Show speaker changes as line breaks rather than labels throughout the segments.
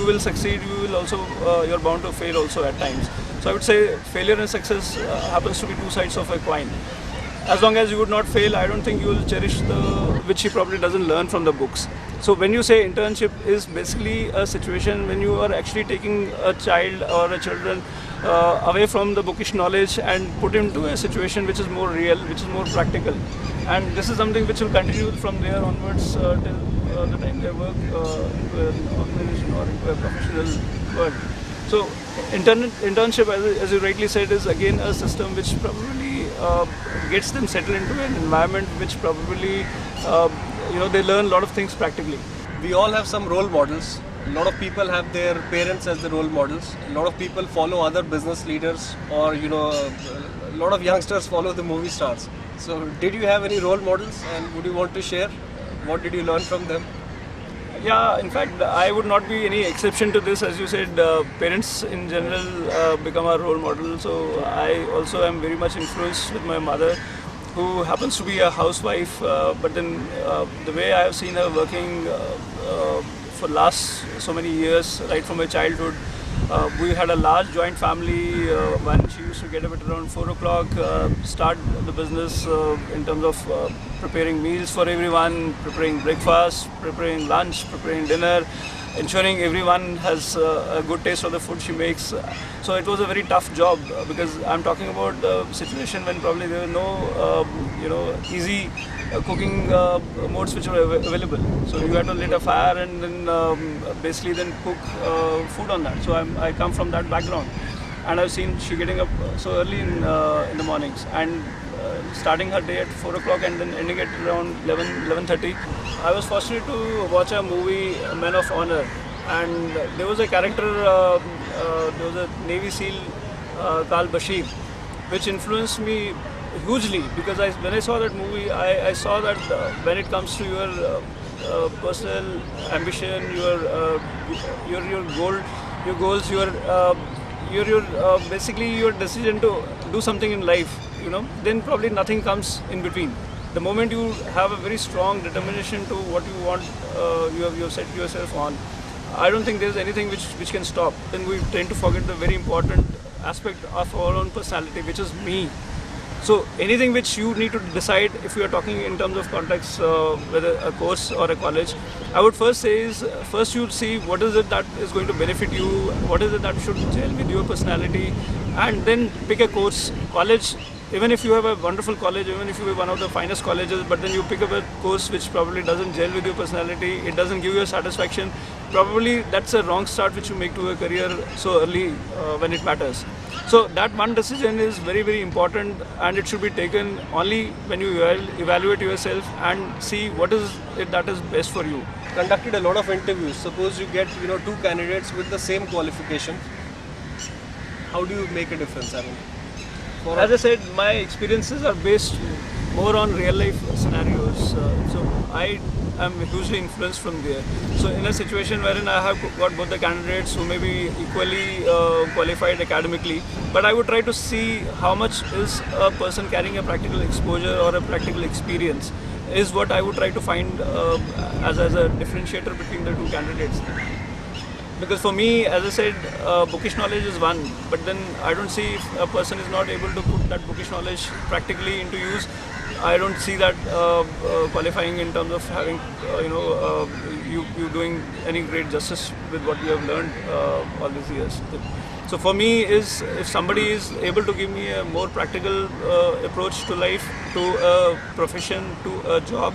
will succeed, you're bound to fail also at times. So I would say failure and success happens to be two sides of a coin. As long as you would not fail, I don't think you will cherish which he probably doesn't learn from the books. So when you say internship is basically a situation when you are actually taking a child or a children away from the bookish knowledge and put into a situation which is more real, which is more practical. And this is something which will continue from there onwards till the time they work into an organization or into a professional world. So internship, as you rightly said, is again a system which probably gets them settled into an environment which probably they learn a lot of things practically.
We all have some role models. A lot of people have their parents as the role models. A lot of people follow other business leaders, or a lot of youngsters follow the movie stars. So did you have any role models, and would you want to share? What did you learn from them?
Yeah, in fact, I would not be any exception to this. As you said, parents in general become our role model. So I also am very much influenced with my mother, who happens to be a housewife. But then the way I have seen her working for last so many years, right from my childhood, we had a large joint family. When she used to get up at around 4 o'clock, start the business in terms of preparing meals for everyone, preparing breakfast, preparing lunch, preparing dinner, ensuring everyone has a good taste of the food she makes. So it was a very tough job because I'm talking about the situation when probably there were no easy cooking modes which were available. So you had to lit a fire and then basically then cook food on that. So I come from that background, and I've seen she getting up so early in the mornings and starting her day at 4 o'clock and then ending at around 11:30. I was fortunate to watch a movie, Men of Honor, and there was a character, there was a Navy SEAL, Kal Bashir, which influenced me hugely because when I saw that movie, I saw that when it comes to your personal ambition, your goals, basically your decision to do something in life, then probably nothing comes in between. The moment you have a very strong determination to what you want, you have set yourself on, I don't think there's anything which can stop. Then we tend to forget the very important aspect of our own personality, which is me. So anything which you need to decide, if you are talking in terms of context, whether a course or a college, I would first say is, first you see what is it that is going to benefit you, what is it that should gel with your personality, and then pick a course. College, even if you have a wonderful college, even if you have one of the finest colleges, but then you pick up a course which probably doesn't gel with your personality, it doesn't give you a satisfaction, probably that's a wrong start which you make to a career so early when it matters. So that one decision is very, very important, and it should be taken only when you evaluate yourself and see what is it that is best for you.
Conducted a lot of interviews. Suppose you get two candidates with the same qualification. How do you make a difference?
As I said, my experiences are based more on real life scenarios. So I am hugely influenced from there. So in a situation wherein I have got both the candidates who may be equally qualified academically, but I would try to see how much is a person carrying a practical exposure or a practical experience is what I would try to find as a differentiator between the two candidates. Because for me, as I said, bookish knowledge is one, but then I don't see if a person is not able to put that bookish knowledge practically into use. I don't see that qualifying in terms of having, you doing any great justice with what you have learned all these years. So for me, is if somebody is able to give me a more practical approach to life, to a profession, to a job,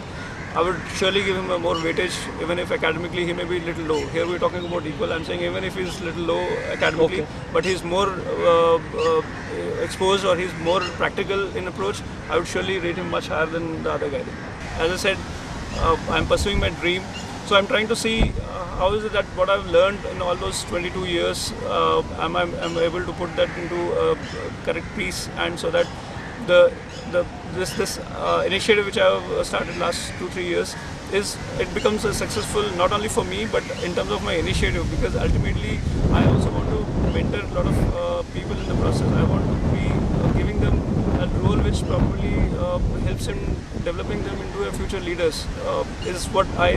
I would surely give him a more weightage, even if academically he may be a little low. Here we're talking about equal. I'm saying even if he's a little low academically, but he's more exposed or he's more practical in approach, I would surely rate him much higher than the other guy. As I said, I'm pursuing my dream. So I'm trying to see how is it that what I've learned in all those 22 years, I'm able to put that into a correct piece, and so that the this initiative which I have started last 2-3 years is it becomes a successful not only for me but in terms of my initiative, because ultimately I also want to mentor a lot of people in the process. I want to be giving them a role which probably helps in developing them into a future leaders, is what I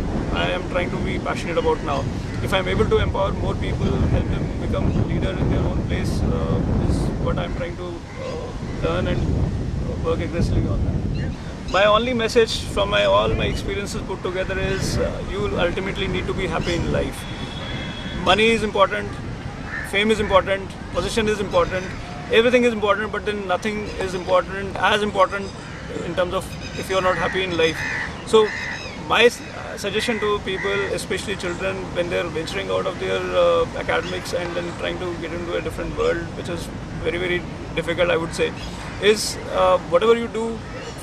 am trying to be passionate about now. If I'm able to empower more people, help them become leader in their own place, is what I'm trying to learn and work aggressively on that. My only message from all my experiences put together is you ultimately need to be happy in life. Money is important, fame is important, position is important, everything is important, but then nothing is important as important in terms of if you're not happy in life. So my suggestion to people, especially children, when they're venturing out of their academics and then trying to get into a different world, which is very, very difficult, I would say, is whatever you do,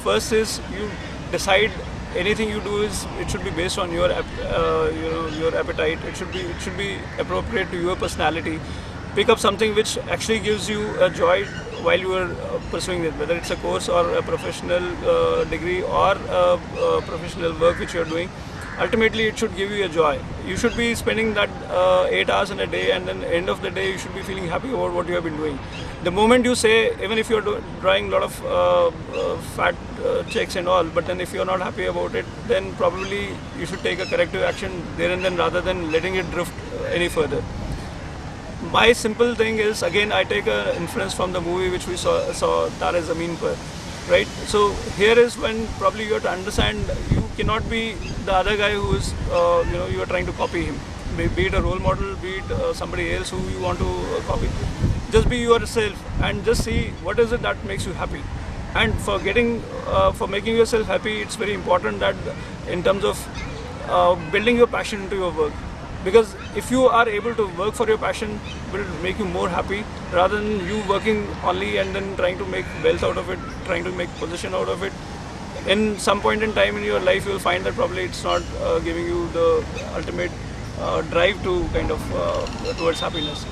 first is you decide anything you do is it should be based on your your appetite. It should be appropriate to your personality. Pick up something which actually gives you a joy while you are pursuing it, whether it's a course or a professional degree or a professional work which you're doing. Ultimately, it should give you a joy. You should be spending that 8 hours in a day, and then at the end of the day, you should be feeling happy about what you have been doing. The moment you say, even if you're drawing a lot of fat checks and all, but then if you're not happy about it, then probably you should take a corrective action there and then rather than letting it drift any further. My simple thing is, again, I take an influence from the movie which we saw Tare Zameen Par, right? So here is when probably you have to understand you cannot be the other guy who is, you are trying to copy him. Be it a role model, be it somebody else who you want to copy. Just be yourself and just see what is it that makes you happy. And for making yourself happy, it's very important that in terms of building your passion into your work. Because if you are able to work for your passion, will make you more happy rather than you working only and then trying to make wealth out of it, trying to make position out of it. In some point in time in your life, you will find that probably it's not giving you the ultimate drive to kind of towards happiness.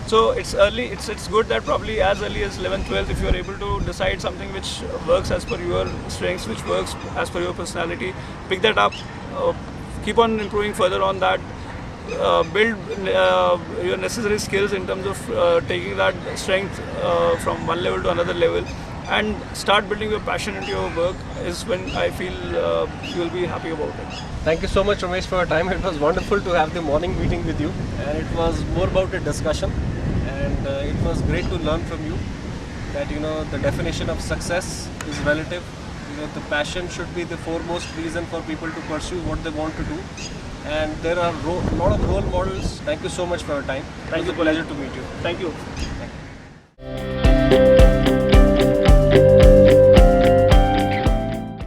So it's early. It's good that probably as early as 11th, 12th, if you are able to decide something which works as per your strengths, which works as per your personality, pick that up. Keep on improving further on that. Build your necessary skills in terms of taking that strength from one level to another level, and start building your passion into your work is when I feel you will be happy about it.
Thank you so much, Ramesh, for your time. It was wonderful to have the morning meeting with you, and it was more about a discussion, and it was great to learn from you that the definition of success is relative. The passion should be the foremost reason for people to pursue what they want to do. And there are a lot of role models. Thank you so much for your time. It was a pleasure to meet you.
Thank you.